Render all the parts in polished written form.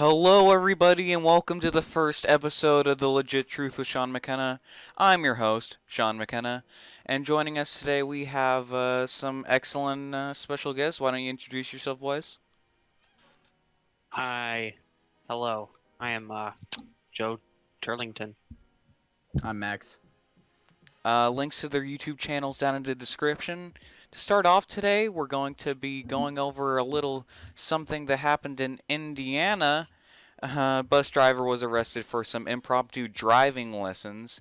Hello, everybody, and welcome to the first episode of The Legit Truth with Sean McKenna. I'm your host, Sean McKenna, and joining us today we have some excellent special guests. Why don't you introduce yourself, boys? Hi. Hello. I am Joe Turlington. I'm Max. Links to their YouTube channels down in the description. To start off today, we're going to be going over a little something that happened in Indiana. Bus driver was arrested for some impromptu driving lessons.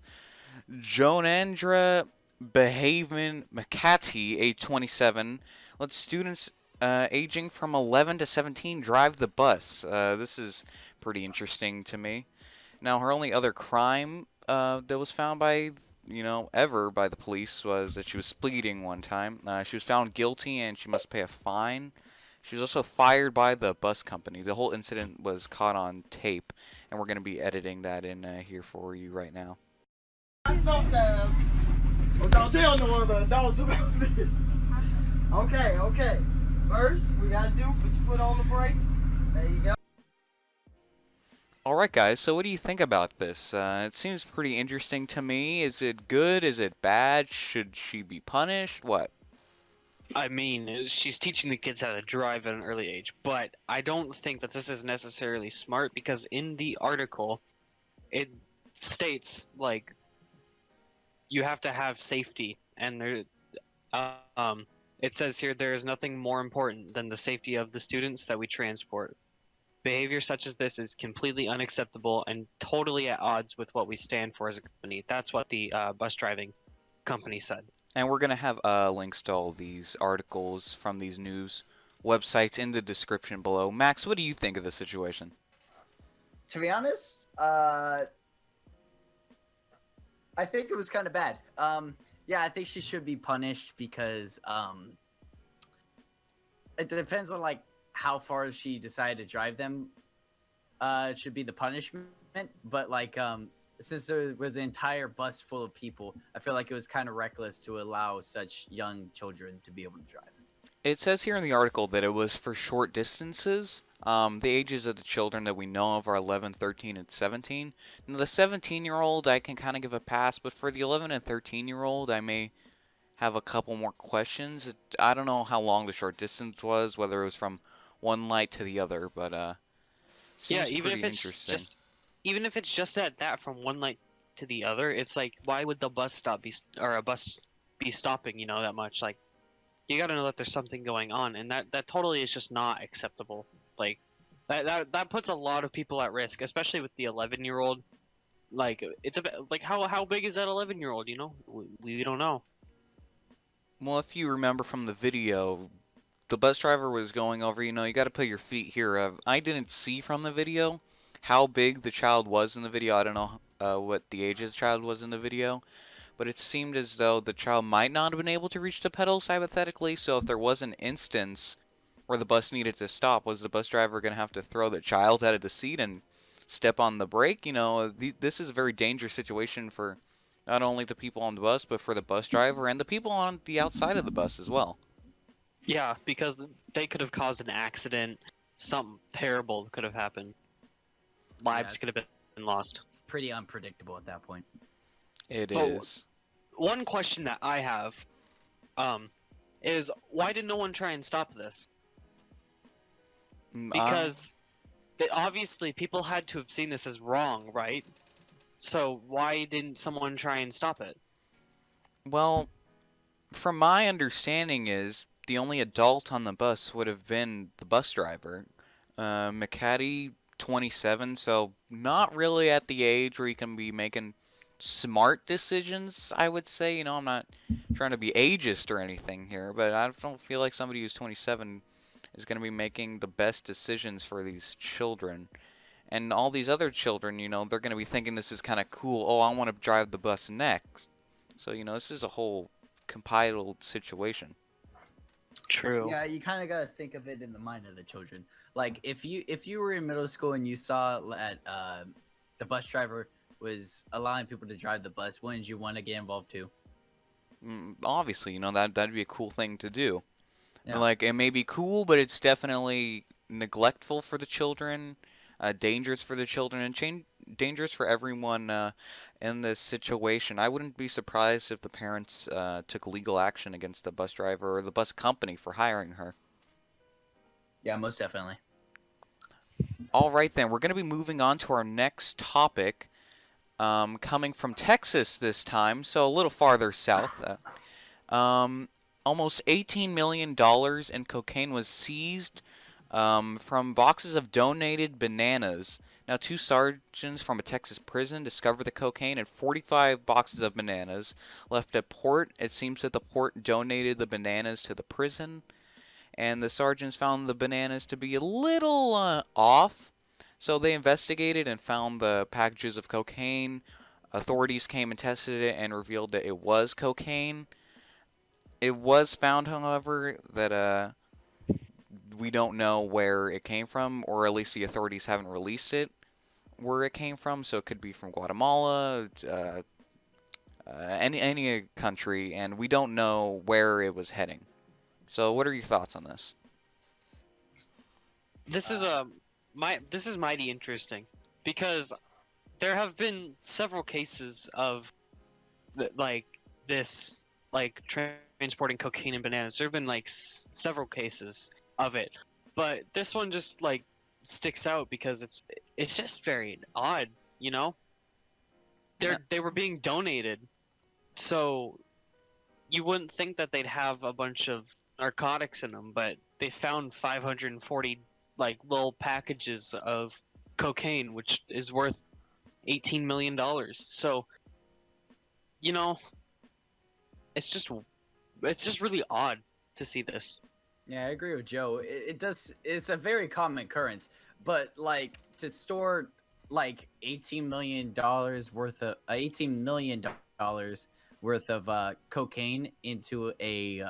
Jonandra Behavion McCarty, age 27, let students aging from 11 to 17 drive the bus. This is pretty interesting to me. Now, her only other crime that was found ever by the police was that she was speeding one time. She was found guilty and she must pay a fine. She was also fired by the bus company. The whole incident was caught on tape, and we're going to be editing that in here for you right now. Sometimes. Oh, don't tell no other adults about this. Okay. First, we gotta do, put your foot on the brake. There you go. Alright guys, so what do you think about this? It seems pretty interesting to me. Is it good? Is it bad? Should she be punished? What? I mean, she's teaching the kids how to drive at an early age, but I don't think that this is necessarily smart because in the article, it states, like, you have to have safety, and it says here there is nothing more important than the safety of the students that we transport. Behavior such as this is completely unacceptable and totally at odds with what we stand for as a company. That's what the bus driving company said. And we're going to have links to all these articles from these news websites in the description below. Max, what do you think of the situation? To be honest, I think it was kind of bad. Yeah, I think she should be punished because it depends on like how far she decided to drive them. It should be the punishment, but like since there was an entire bus full of people, I feel like it was kind of reckless to allow such young children to be able to drive. It says here in the article that it was for short distances. The ages of the children that we know of are 11, 13, and 17. Now, the 17-year-old I can kind of give a pass, but for the 11 and 13-year-old, I may have a couple more questions. I don't know how long the short distance was, whether it was from one light to the other, but seems pretty interesting. Even if it's just at that from one light to the other, it's like, why would the bus stop be or a bus be stopping, that much? Like, you got to know that there's something going on, and that totally is just not acceptable. Like, that puts a lot of people at risk, especially with the 11-year-old. Like, like how big is that 11-year-old? We don't know. Well, if you remember from the video, the bus driver was going over, you got to put your feet here. I didn't see from the video how big the child was in the video. I don't know what the age of the child was in the video, but it seemed as though the child might not have been able to reach the pedals hypothetically. So if there was an instance where the bus needed to stop, was the bus driver going to have to throw the child out of the seat and step on the brake? This is a very dangerous situation for not only the people on the bus, but for the bus driver and the people on the outside of the bus as well. Yeah, because they could have caused an accident. Something terrible could have happened. Lives could have been lost. It's pretty unpredictable at that point. It is. One question that I have is why did no one try and stop this? Because obviously people had to have seen this as wrong, right? So why didn't someone try and stop it? Well, from my understanding is the only adult on the bus would have been the bus driver. McCaddy, 27, so not really at the age where you can be making smart decisions, I would say. I'm not trying to be ageist or anything here, but I don't feel like somebody who's 27 is going to be making the best decisions for these children. And all these other children, they're going to be thinking this is kind of cool. Oh, I want to drive the bus next. So, this is a whole compiled situation. True. Yeah, you kind of got to think of it in the mind of the children. Like, if you were in middle school and you saw that the bus driver was allowing people to drive the bus, wouldn't you want to get involved too? Obviously, that'd be a cool thing to do. Yeah. Like, it may be cool, but it's definitely neglectful for the children. dangerous for the children and dangerous for everyone in this situation. I wouldn't be surprised if the parents took legal action against the bus driver or the bus company for hiring her. Yeah, most definitely. All right, then. We're going to be moving on to our next topic, coming from Texas this time, so a little farther south. Almost $18 million in cocaine was seized from boxes of donated bananas. Now, two sergeants from a Texas prison discovered the cocaine in 45 boxes of bananas left at port. It seems that the port donated the bananas to the prison, and the sergeants found the bananas to be a little off. So they investigated and found the packages of cocaine. Authorities came and tested it and revealed that it was cocaine. It was found, however, that we don't know where it came from, or at least the authorities haven't released it where it came from. So it could be from Guatemala, any country, and we don't know where it was heading. So what are your thoughts on this? This is this is mighty interesting because there have been several cases of like this, like transporting cocaine and bananas. There have been like several cases of it, but this one just like sticks out because it's just very odd, you know. They were being donated, so you wouldn't think that they'd have a bunch of narcotics in them, but they found 540 like little packages of cocaine, which is worth $18 million. So, you know, it's just really odd to see this. Yeah, I agree with Joe. It's a very common occurrence, but like to store like $18 million worth of cocaine into a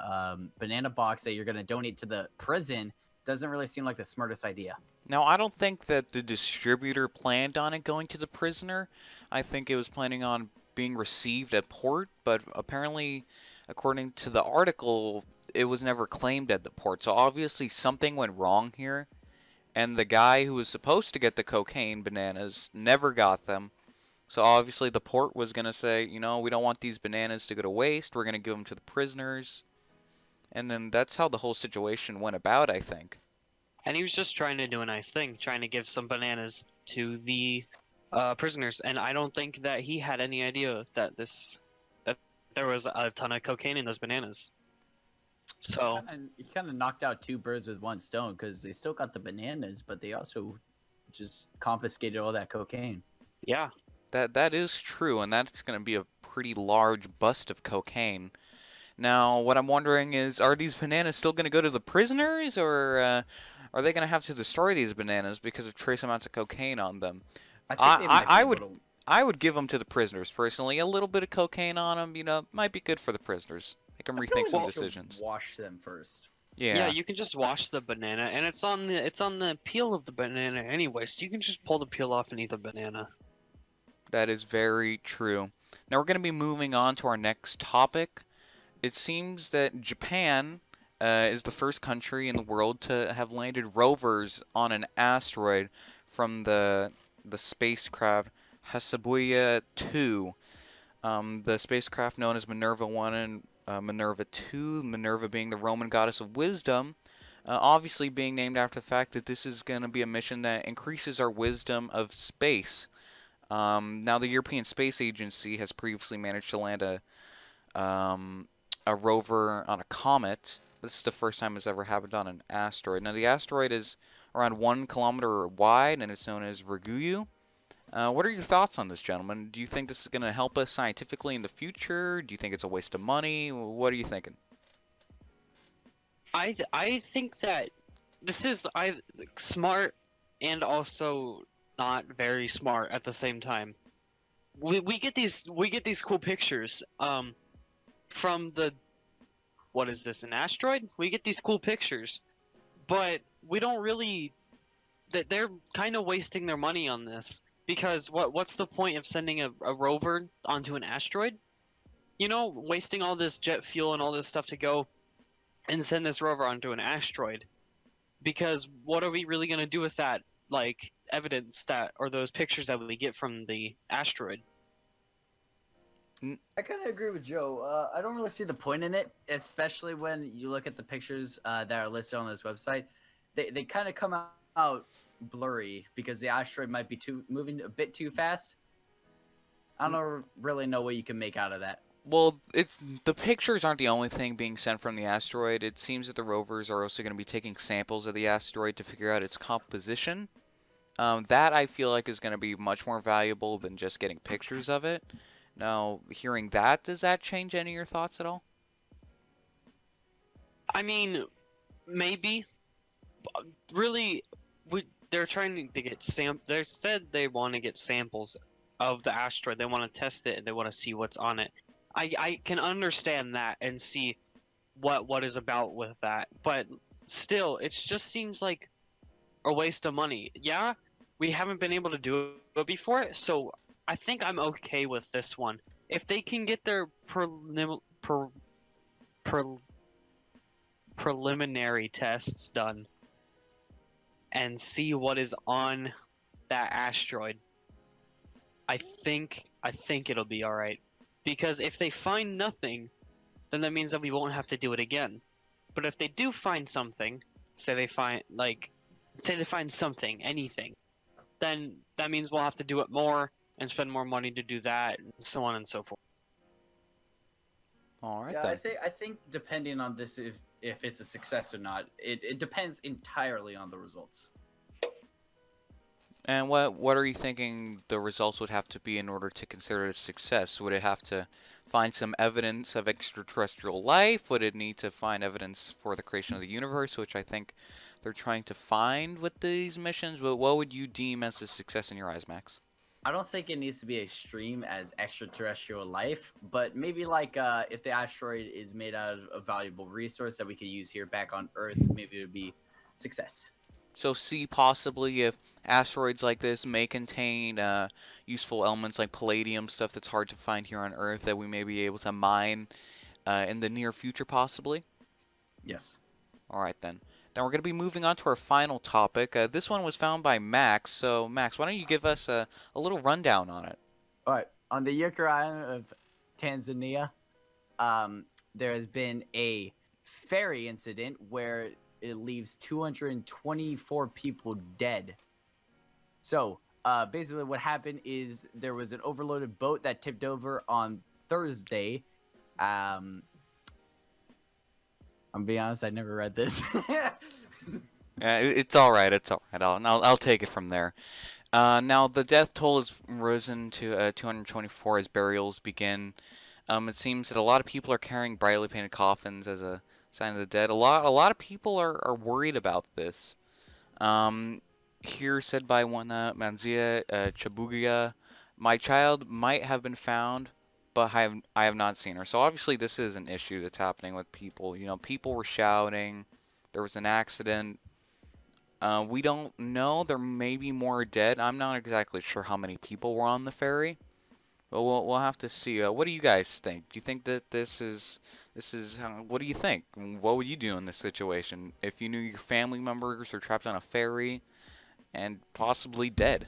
banana box that you're going to donate to the prison doesn't really seem like the smartest idea. Now, I don't think that the distributor planned on it going to the prisoner. I think it was planning on being received at port, but apparently, according to the article, it was never claimed at the port. So obviously something went wrong here, and the guy who was supposed to get the cocaine bananas never got them. So obviously the port was going to say, you know, we don't want these bananas to go to waste. We're going to give them to the prisoners. And then that's how the whole situation went about, I think. And he was just trying to do a nice thing, trying to give some bananas to the prisoners. And I don't think that he had any idea that there was a ton of cocaine in those bananas. So he kind of knocked out two birds with one stone because they still got the bananas, but they also just confiscated all that cocaine. yeah. That is true, and that's going to be a pretty large bust of cocaine. Now, what I'm wondering is, are these bananas still going to go to the prisoners, or are they going to have to destroy these bananas because of trace amounts of cocaine on them? I would give them to the prisoners personally. A little bit of cocaine on them, you know, might be good for the prisoners. Make them rethink some decisions. Wash them first. Yeah, you can just wash the banana, and it's on the peel of the banana anyway, so you can just pull the peel off and eat the banana. That is very true. Now we're going to be moving on to our next topic. It seems that Japan is the first country in the world to have landed rovers on an asteroid from the spacecraft Hasabuya 2. The spacecraft known as Minerva 1 and Minerva 2, Minerva being the Roman goddess of wisdom, obviously being named after the fact that this is going to be a mission that increases our wisdom of space. Now, the European Space Agency has previously managed to land a rover on a comet. This is the first time it's ever happened on an asteroid. Now, the asteroid is around 1 kilometer wide, and it's known as Ryugu. What are your thoughts on this, gentlemen? Do you think this is going to help us scientifically in the future? Do you think it's a waste of money? What are you thinking? I think that this is smart and also not very smart at the same time. We get these cool pictures from the, what is this, an asteroid? We get these cool pictures, but we don't really, that they're kind of wasting their money on this, because what's the point of sending a rover onto an asteroid? You know, wasting all this jet fuel and all this stuff to go and send this rover onto an asteroid, because what are we really going to do with that? Like, evidence that, or those pictures that we get from the asteroid. I kind of agree with Joe. I don't really see the point in it, especially when you look at the pictures that are listed on this website. They kind of come out blurry because the asteroid might be moving a bit too fast. I don't really know what you can make out of that. Well, the pictures aren't the only thing being sent from the asteroid. It seems that the rovers are also going to be taking samples of the asteroid to figure out its composition. That I feel like is going to be much more valuable than just getting pictures of it. Now, hearing that, does that change any of your thoughts at all? I mean, maybe. Really, they're trying to get They said they want to get samples of the asteroid. They want to test it and they want to see what's on it. I can understand that and see what is about with that, but still, it just seems like a waste of money. Yeah, we haven't been able to do it before, so I think I'm okay with this one. If they can get their preliminary tests done and see what is on that asteroid, I think it'll be all right. Because if they find nothing, then that means that we won't have to do it again. But if they do find something, say they find something, anything, then that means we'll have to do it more and spend more money to do that, and so on and so forth. All right Yeah, then. I think depending on this, if it's a success or not, it depends entirely on the results. And what are you thinking the results would have to be in order to consider it a success? Would it have to find some evidence of extraterrestrial life? Would it need to find evidence for the creation of the universe, which I think they're trying to find with these missions? But what would you deem as a success in your eyes, Max? I don't think it needs to be extreme as extraterrestrial life, but maybe like if the asteroid is made out of a valuable resource that we could use here back on Earth, maybe it would be success. So see possibly if asteroids like this may contain useful elements like palladium, stuff that's hard to find here on Earth that we may be able to mine in the near future possibly? Yes. All right then. Then we're going to be moving on to our final topic. This one was found by Max. So Max, why don't you give us a little rundown on it? All right. On the Yucca Island of Tanzania, there has been a ferry incident where it leaves 224 people dead. So basically what happened is there was an overloaded boat that tipped over on Thursday. I'm being honest, I never read this. It's all right. It's all right. I'll take it from there. Now the death toll has risen to 224 as burials begin. It seems that a lot of people are carrying brightly painted coffins as a sign of the dead. A lot of people are worried about this. Here said by one Manzia Chabugia, my child might have been found, but I have not seen her. So obviously this is an issue that's happening with people. You know, people were shouting. There was an accident. We don't know. There may be more dead. I'm not exactly sure how many people were on the ferry. But we'll have to see. What do you guys think? Do you think that this is what do you think? What would you do in this situation if you knew your family members are trapped on a ferry and possibly dead?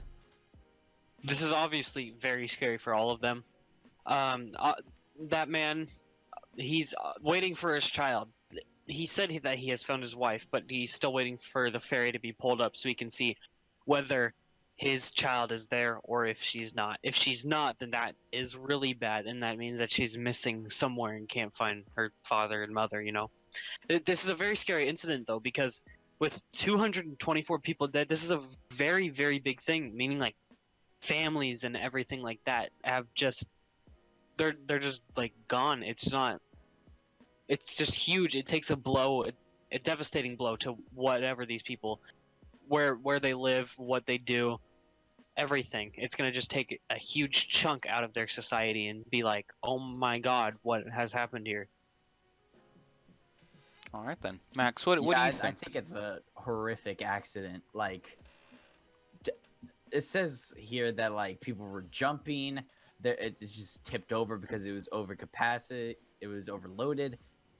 This is obviously very scary for all of them. That man, he's waiting for his child. He said that he has found his wife, but he's still waiting for the ferry to be pulled up so he can see whether his child is there or if she's not. If she's not, then that is really bad, and that means that she's missing somewhere and can't find her father and mother, you know. This is a very scary incident, though, because with 224 people dead, this is a very, very big thing, meaning, like, families and everything like that have just... They're just, like, gone. It's just huge. It takes a blow, a devastating blow to whatever these people... Where they live, what they do, everything. It's gonna just take a huge chunk out of their society and be like, oh my god, what has happened here? All right then, Max. What do you I think? think it's a horrific accident. Like, it says here that like people were jumping. It just tipped over because it was over capacity. It was overloaded.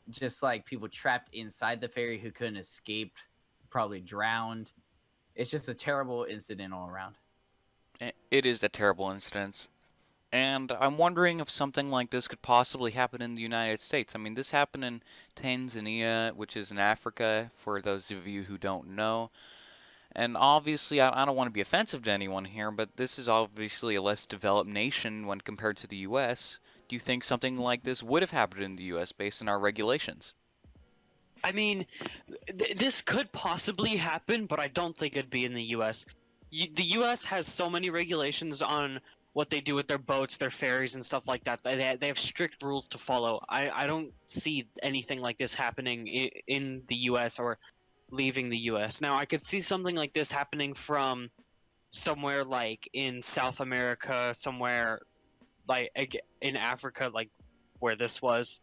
Just like people trapped inside the ferry who couldn't escape, probably drowned. It's just a terrible incident all around. It is a terrible incident. And I'm wondering if something like this could possibly happen in the United States. I mean, this happened in Tanzania, which is in Africa, for those of you who don't know. And obviously, I don't want to be offensive to anyone here, but this is obviously a less developed nation when compared to the U.S. Do you think something like this would have happened in the U.S. based on our regulations? I mean, this could possibly happen, but I don't think it'd be in the U.S. The U.S. has so many regulations on what they do with their boats, their ferries, and stuff like that. They have strict rules to follow. I don't see anything like this happening in the U.S. or leaving the U.S. Now, I could see something like this happening from somewhere like in South America, somewhere like in Africa, like where this was.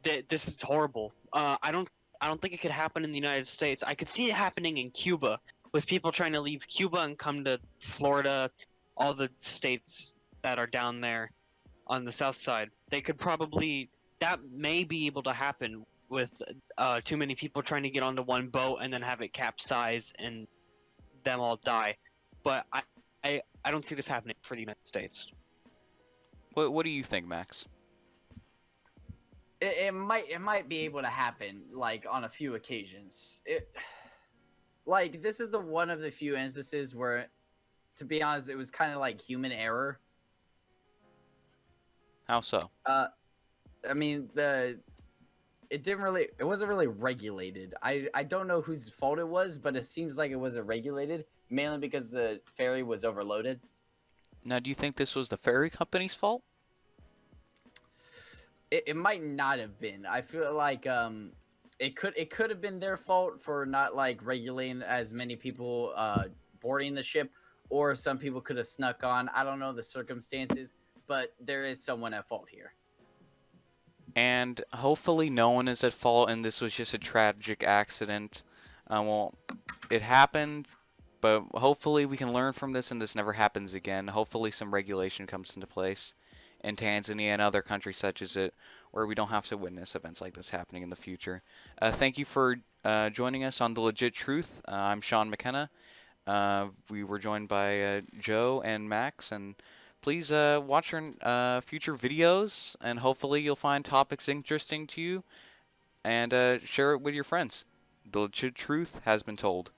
This is horrible. I don't think it could happen in the United States. I could see it happening in Cuba with people trying to leave Cuba and come to Florida, all the states that are down there on the south side. They could probably that may be able to happen with too many people trying to get onto one boat and then have it capsize and them all die. But I don't see this happening for the United States. What do you think, Max? It might be able to happen like on a few occasions. Like this is the one of the few instances where, to be honest, it was kind of like human error. How so? I mean it wasn't really regulated. I don't know whose fault it was, but it seems like it wasn't regulated, mainly because the ferry was overloaded. Now, do you think this was the ferry company's fault? It might not have been. I feel like it could have been their fault for not like regulating as many people boarding the ship, or some people could have snuck on. I don't know the circumstances, but there is someone at fault here. And hopefully no one is at fault and this was just a tragic accident. Well, it happened, but hopefully we can learn from this and this never happens again. Hopefully some regulation comes into place in Tanzania and other countries such as it, where we don't have to witness events like this happening in the future. Thank you for joining us on The Legit Truth. I'm Sean McKenna. We were joined by Joe and Max, and please watch our future videos, and hopefully you'll find topics interesting to you, and share it with your friends. The Legit Truth has been told.